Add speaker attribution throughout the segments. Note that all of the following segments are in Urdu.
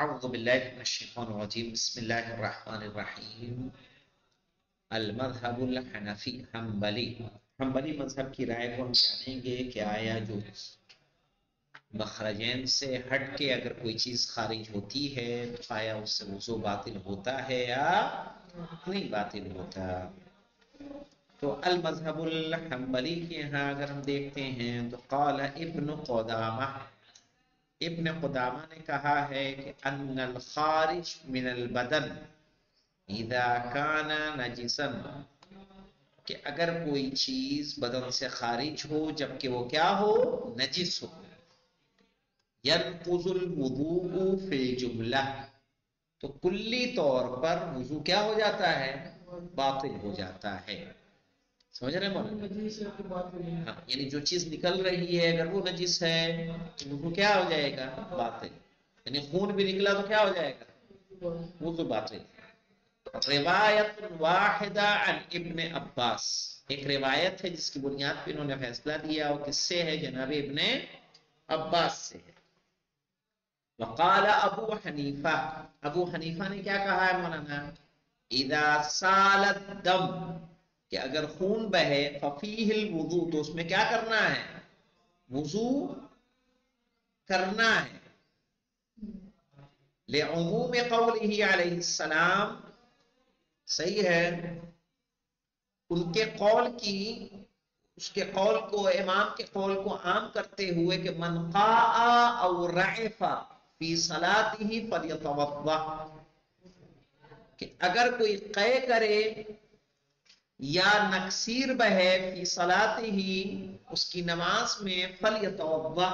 Speaker 1: اعوذ باللہ من الشیطان الرجیم بسم اللہ الرحمن الرحیم المذہب الحنفی حنبلی مذہب کی رائے کو ہم جانیں گے کہ آیا جو مخرجین سے ہٹ کے اگر کوئی چیز خارج ہوتی ہے تو آیا اس سے وضو باطل ہوتا ہے یا نہیں باطل ہوتا. تو المذہب الحنبلی کے یہاں اگر ہم دیکھتے ہیں تو قال ابن قدامہ نے کہا ہے کہ ان الخارج من البدن اذا کان نجسا، کہ اگر کوئی چیز بدن سے خارج ہو جبکہ وہ کیا ہو، نجس ہو، ينقض الوضوء فی الجملہ، تو کلی طور پر وضو کیا ہو جاتا ہے، باطل ہو جاتا ہے. سمجھ رہے ہیں مولانا؟ ہاں، یعنی جو چیز نکل رہی ہے اگر وہ نجس ہے تو وضو کیا ہو جائے گا، باطل. یعنی خون بھی نکلا تو کیا ہو جائے گا، وضو باطل. روایت واحدہ عن ابن عباس، ایک روایت ہے جس کی بنیاد پہ انہوں نے فیصلہ دیا، اور کس سے ہے، جناب ابن عباس سے ہے. وقال ابو حنیفہ نے کیا کہا ہے مولانا، اذا سال الدم، کہ اگر خون بہے، ففیہ الوضوء، تو اس میں کیا کرنا ہے، وضو کرنا ہے. لعموم قولہ علیہ السلام، صحیح ہے، ان کے قول کی، اس کے قول کو، امام کے قول کو عام کرتے ہوئے کہ من قاء او رعف فی صلاتہ فلیتوضا، کہ اگر کوئی قے کرے یا نکسیر بہے فی صلاتہ، اس کی نماز میں، فلیتوضا،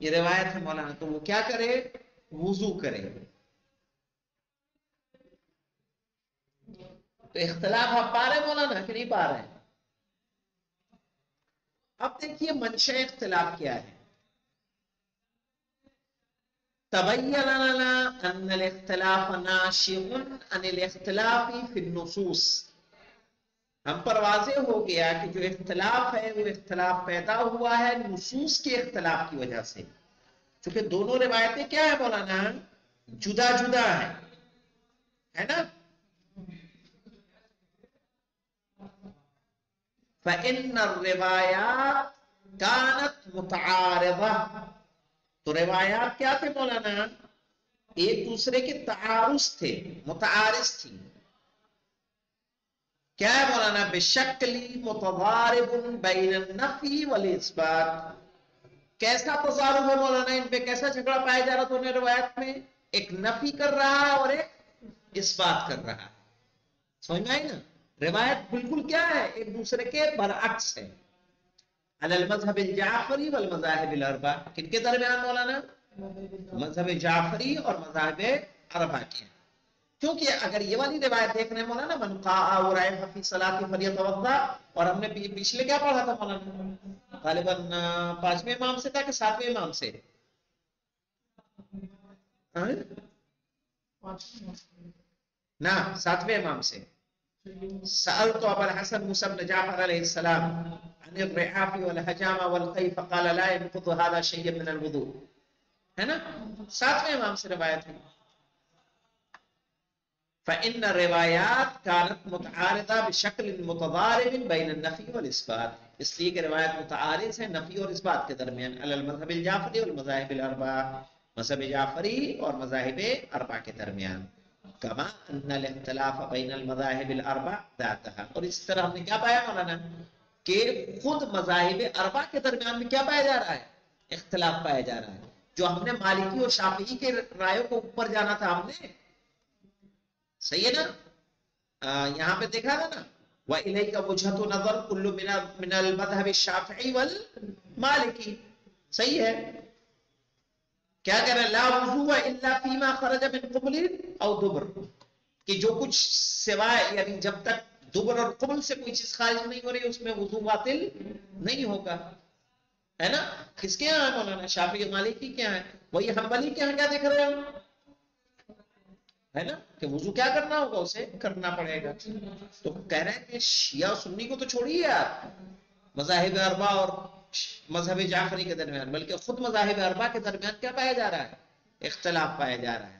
Speaker 1: یہ روایت ہے مولانا، تو وہ کیا کرے، وضو کرے. تو اختلاف آپ پا رہے ہیں مولانا کہ نہیں پا رہے ہیں؟ اب دیکھیے منشأ اختلاف کیا ہے. تبین لنا ان الاختلاف ناشئ عن الاختلاف فی النصوص، ہم پر واضح ہو گیا کہ جو اختلاف ہے وہ اختلاف پیدا ہوا ہے نصوص کے اختلاف کی وجہ سے. چونکہ دونوں روایتیں کیا ہے مولانا، جدا جدا ہیں، ہے نا. فإن الروایات كانت متعارضہ، تو روایات کیا تھے مولانا، ایک دوسرے کے تعارض تھے، متعارض تھی. کیا ہے مولانا، بشکل متضارب بین النفی والاثبات، کیسا تضارب ہے مولانا ان پہ، کیسا جھگڑا پایا جا رہا دونوں روایت میں، ایک نفی کر رہا ہے اور ایک اثبات کر رہا ہے. سمجھ میں آئی نا، روایت بالکل کیا ہے، ایک دوسرے کے برعکس ہے. علی المذہب الجعفری والمذاہب الاربع، کن کے درمیان مولانا، مذہب جعفری اور مذاہب اربع کے. کیونکہ اگر یہ والی روایت دیکھ رہے ہیں مولانا، من قاء او رعف فی صلاۃ فلیتوضا، اور ہم نے پچھلے کیا پڑھا تھا مولانا، غالباً 5ویں امام سے تھا کہ 7ویں امام سے، نہ 7ویں امام سے. سألت ابا الحسن موسى بن جعفر علیہ السلام عن الرعاف والحجامة والقی فقال لا ينقض هذا شيئا من الوضوء، ہے نا، 7ویں امام سے روایت ہے. فإن الروایات كانت متعارضة بشکل متضارب بین النفی والاثبات، اس لیے کہ روایت متعارض ہے نفی اور اثبات کے درمیان. علی المذہب الجعفری والمذاہب الاربع، مذہب جعفری اور مذاہب اربع کے درمیان. کما ان الاختلاف بین المذاہب الاربع ذاتها، اور اس طرح ہم نے کیا پایا مولانا کہ خود مذاہب اربع کے درمیان میں کیا پایا جا رہا ہے، اختلاف پایا جا رہا ہے. جو ہم نے مالکی اور شافعی کے رائے کو اوپر جانا تھا ہم نے، صحیح ہے نا، یہاں پہ دیکھا تھا نا، وَإِلَيْكَ وُجْهَةُ نَظَرْ كُلُّ مِنَ الْمَذْهَبِ الشَّافِعِي وَالْمَالِكِ، صحیح ہے. کیا کہہ رہا ہے، لا وضوء الا فيما خرج من قبل او دبر، کہ جو کچھ سوائے، یعنی جب تک دبر اور قبل سے کوئی چیز خارج نہیں ہو رہی اس میں وضو باطل نہیں ہوگا، ہے نا. کس کے یہاں ہے مولانا، شافعی مالکی کے یہاں ہے. وہی حنبلی کے یہاں کیا دیکھ رہے ہیں، ہے نا، کہ وضو کیا کرنا ہوگا، اسے کرنا پڑے گا. تو کہہ رہے ہیں کہ شیعہ سنی کو تو چھوڑیے آپ، مذاہب اربع اور مذہب جعفری کے درمیان، بلکہ خود مذاہب اربع کے درمیان کیا پایا جا رہا ہے، اختلاف پایا جا رہا ہے.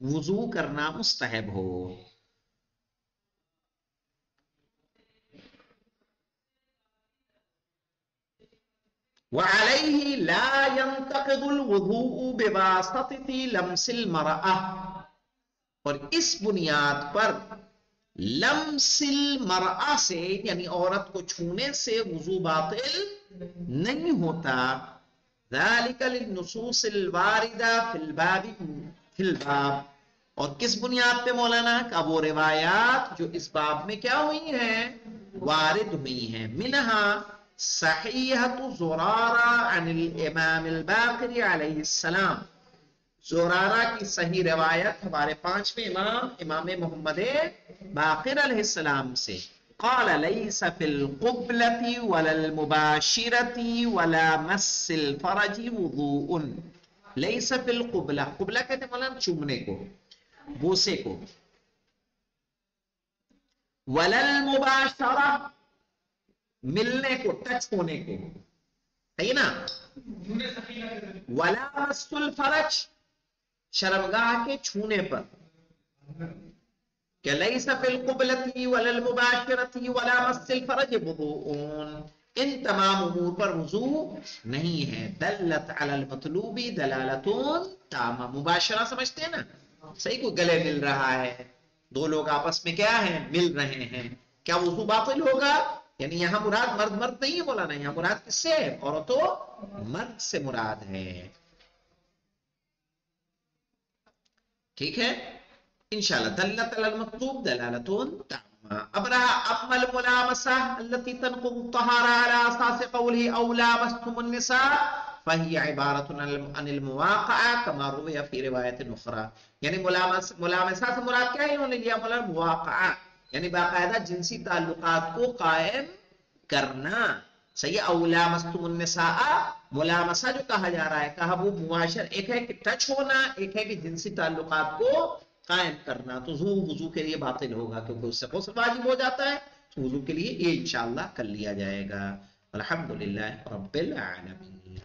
Speaker 1: وضو کرنا مستحب ہو. وعليه لا ينتقض الوضوء بواسطة لمس المرأة، اور اس بنیاد پر لمس المرأة سے یعنی عورت کو چھونے سے وضو باطل نہیں ہوتا. ذلك للنصوص الواردة في الباب، اور کس بنیاد پہ مولانا؟ کا وہ روایات جو اس باب میں کیا ہوئی ہیں؟ وارد ہوئی ہیں. منہا صحیحۃ زرارہ عن الامام الباقر علیہ السلام، زرارہ کی صحیح روایت ہمارے پانچویں امام امام محمد باقر علیہ السلام سے. قال لیس فی القبلۃ ولا المباشرۃ ولا مس الفرج وضوء. لیس فی القبلہ، قبلہ کہتے ہیں مولانا چومنے کو، بوسے کو. ولا المباشرہ، ملنے کو، ٹچ ہونے کو، صحیح نا. ولا مس الفرج، شرمگاہ کے چھونے پر. کہ لیس فی القبلۃ ولا المباشرۃ ولا مس الفرج وضوء، ان تمام امور پر وضو نہیں ہے. دلت علی المطلوب دلالۃ تامہ، مباشرہ سمجھتے ہیں نا، صحیح، کو گلے مل رہا ہے، دو لوگ آپس میں کیا ہیں؟ مل رہے ہیں، کیا وضو باطل ہوگا؟ یعنی یہاں مراد مرد مرد نہیں ہے مولانا، یہاں مراد کس سے ہے؟ عورتوں مرد سے مراد ہے. ٹھیک ہے انشاءاللہ. دلت علی المطلوب دلالۃ تامہ. اب رہا اما الملامسہ التي تنقض الطہارہ علی اساس قوله او لامستم النساء فهي عبارة عن المواقعہ كما روی فی روایت اخرى. یعنی ملامسہ سے مراد کیا ہے؟ انہوں نے لیا مولانا مواقعہ، یعنی باقاعدہ جنسی تعلقات کو قائم کرنا. صحیح. او لامستم النساء، ملامسہ جو کہا جا رہا ہے، کہا وہ معاشر، ایک ہے کہ ٹچ ہونا، ایک ہے کہ جنسی تعلقات کو قائم کرنا. تو وضو کے لیے باطل ہوگا کیونکہ اس سے غسل واجب ہو جاتا ہے. تو وضو کے لیے یہ انشاءاللہ کر لیا جائے گا. الحمدللہ رب العالمین.